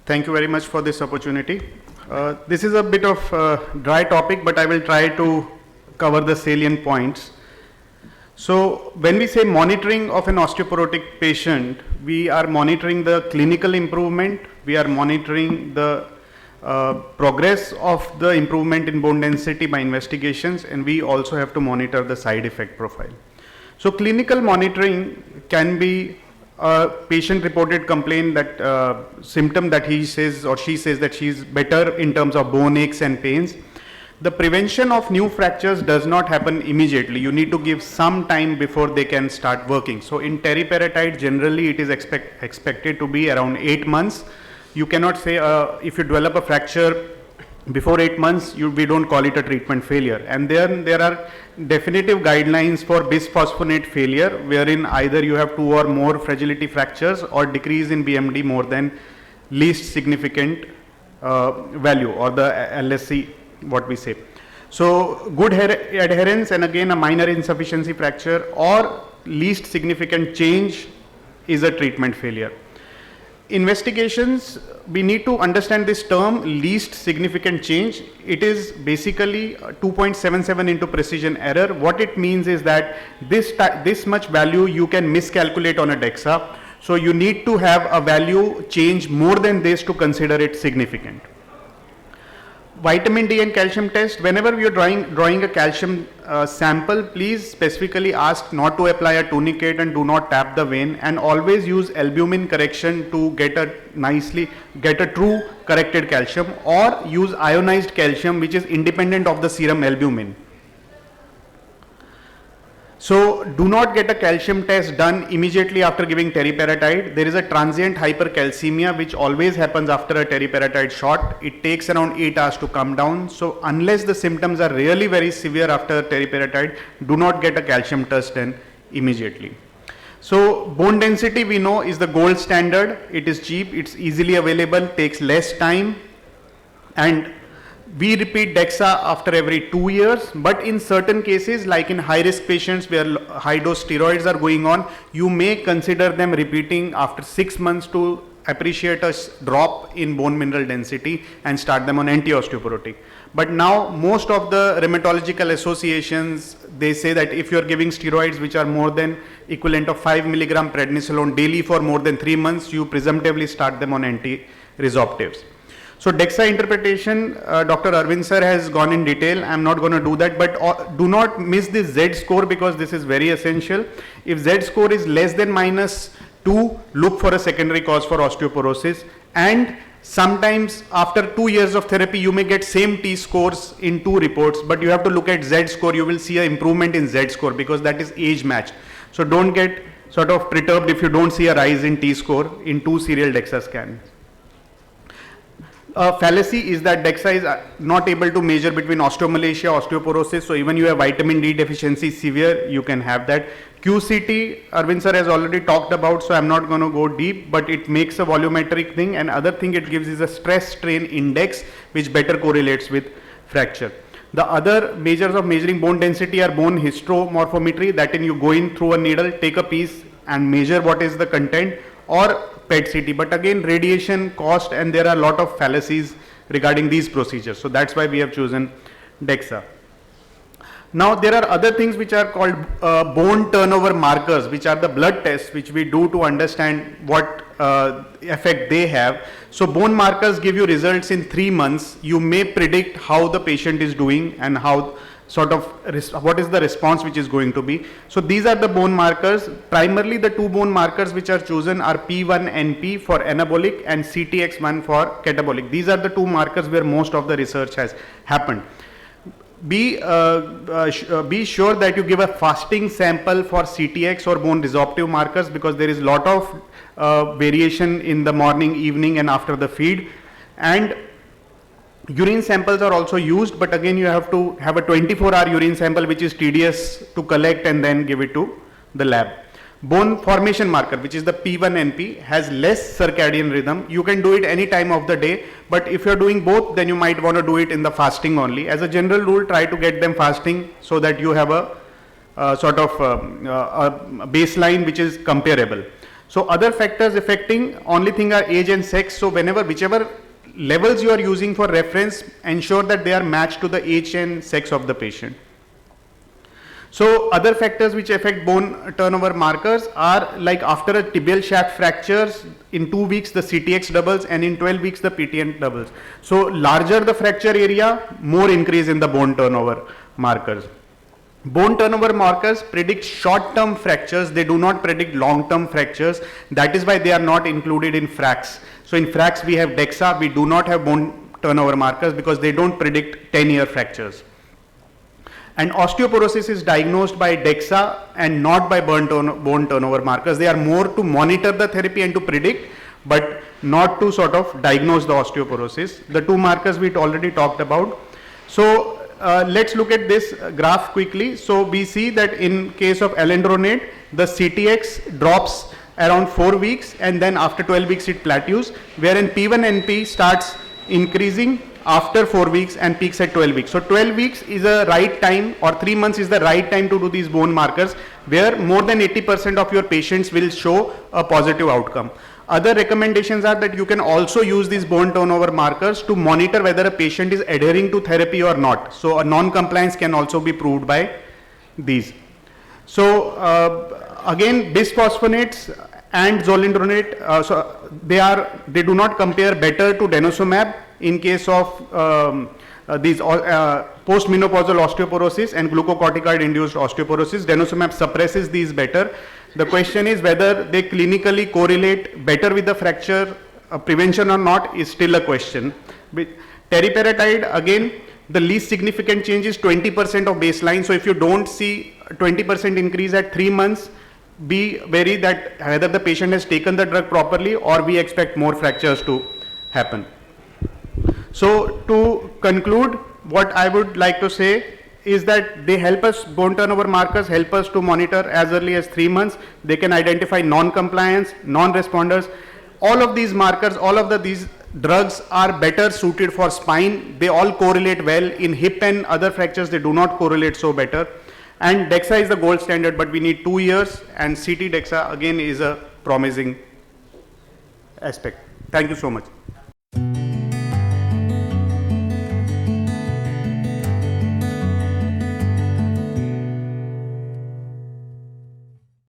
Thank you very much for this opportunity. This is a bit of a dry topic, but I will try to cover the salient points. So when we say monitoring of an osteoporotic patient, we are monitoring the clinical improvement, we are monitoring the progress of the improvement in bone density by investigations, and we also have to monitor the side effect profile. So clinical monitoring can be a patient reported complaint that symptom that he says or she says that she is better in terms of bone aches and pains. The prevention of new fractures does not happen immediately. You need to give some time before they can start working. So in teriparatide, generally it is expected to be around 8 months. You cannot say if you develop a fracture before 8 months, we don't call it a treatment failure. And then there are definitive guidelines for bisphosphonate failure, wherein either you have 2 or more fragility fractures or decrease in BMD more than least significant value, or the LSC, what we say. So good adherence and again a minor insufficiency fracture or least significant change is a treatment failure. Investigations, we need to understand this term least significant change. It is basically 2.77 into precision error. What it means is that this much value you can miscalculate on a DEXA. So you need to have a value change more than this to consider it significant. Vitamin D and calcium test, whenever you are drawing a calcium sample, please specifically ask not to apply a tourniquet and do not tap the vein, and always use albumin correction to get a true corrected calcium, or use ionized calcium which is independent of the serum albumin. So do not get a calcium test done immediately after giving teriparatide. There is a transient hypercalcemia which always happens after a teriparatide shot. It takes around 8 hours to come down. So unless the symptoms are really very severe after teriparatide, do not get a calcium test done immediately. So bone density we know is the gold standard. It is cheap, it's easily available, takes less time, and we repeat DEXA after every 2 years, but in certain cases, like in high-risk patients where high-dose steroids are going on, you may consider them repeating after 6 months to appreciate a drop in bone mineral density and start them on anti-osteoporotic. But now most of the rheumatological associations, they say that if you are giving steroids which are more than equivalent of 5 milligram prednisolone daily for more than 3 months, you presumptively start them on anti-resorptives. So DEXA interpretation, Dr. Arvind sir has gone in detail. I'm not going to do that, but do not miss this Z score because this is very essential. If Z score is less than -2, look for a secondary cause for osteoporosis. And sometimes after 2 years of therapy, you may get same T scores in 2 reports, but you have to look at Z score. You will see an improvement in Z score because that is age matched. So don't get sort of perturbed if you don't see a rise in T score in 2 serial DEXA scans. Fallacy is that DEXA is not able to measure between osteomalacia, osteoporosis. So even you have vitamin D deficiency severe, you can have that. QCT, Arvind sir has already talked about, so I'm not going to go deep, but it makes a volumetric thing, and other thing it gives is a stress strain index which better correlates with fracture. The other measures of measuring bone density are bone hysteromorphometry, that in you go in through a needle, take a piece and measure what is the content, or PET CT, but again radiation, cost, and there are a lot of fallacies regarding these procedures. So that's why we have chosen DEXA. Now there are other things which are called bone turnover markers, which are the blood tests which we do to understand what effect they have. So bone markers give you results in 3 months. You may predict how the patient is doing and how sort of what is the response which is going to be. So these are the bone markers. Primarily the 2 bone markers which are chosen are P1NP for anabolic and CTX1 for catabolic. These are the 2 markers where most of the research has happened. Be sure that you give a fasting sample for CTX or bone resorptive markers because there is a lot of variation in the morning, evening and after the feed. And urine samples are also used, but again you have to have a 24-hour urine sample which is tedious to collect and then give it to the lab. Bone formation marker, which is the P1NP, has less circadian rhythm. You can do it any time of the day, but if you're doing both, then you might want to do it in the fasting only. As a general rule, try to get them fasting so that you have a sort of a baseline which is comparable. So other factors affecting, only thing are age and sex. So whichever levels you are using for reference, ensure that they are matched to the age and sex of the patient. So other factors which affect bone turnover markers are like after a tibial shaft fractures, in 2 weeks the CTX doubles and in 12 weeks the PTN doubles. So larger the fracture area, more increase in the bone turnover markers. Bone turnover markers predict short-term fractures, they do not predict long-term fractures. That is why they are not included in FRACS. So in FRACS we have DEXA, we do not have bone turnover markers because they don't predict 10-year fractures. And osteoporosis is diagnosed by DEXA and not by bone turnover markers. They are more to monitor the therapy and to predict, but not to sort of diagnose the osteoporosis. The two markers we already talked about. So let's look at this graph quickly. So we see that in case of alendronate, the CTX drops around 4 weeks and then after 12 weeks it plateaus, wherein P1NP starts increasing after 4 weeks and peaks at 12 weeks. So 12 weeks is a right time, or 3 months is the right time to do these bone markers, where more than 80% of your patients will show a positive outcome. Other recommendations are that you can also use these bone turnover markers to monitor whether a patient is adhering to therapy or not. So a non-compliance can also be proved by these. So again, bisphosphonates and zoledronate, so they do not compare better to denosumab in case of these postmenopausal osteoporosis and glucocorticoid induced osteoporosis. Denosumab suppresses these better. The question is whether they clinically correlate better with the fracture prevention or not is still a question. With teriparatide, again, the least significant change is 20% of baseline. So if you don't see 20% increase at 3 months, be wary that whether the patient has taken the drug properly or we expect more fractures to happen. So to conclude, what I would like to say is that they help us, bone turnover markers help us to monitor as early as 3 months. They can identify non-compliance, non-responders. All of these markers, these drugs are better suited for spine. They all correlate well. In hip and other fractures, they do not correlate so better. And DEXA is the gold standard, but we need 2 years, and CT DEXA again is a promising aspect. Thank you so much.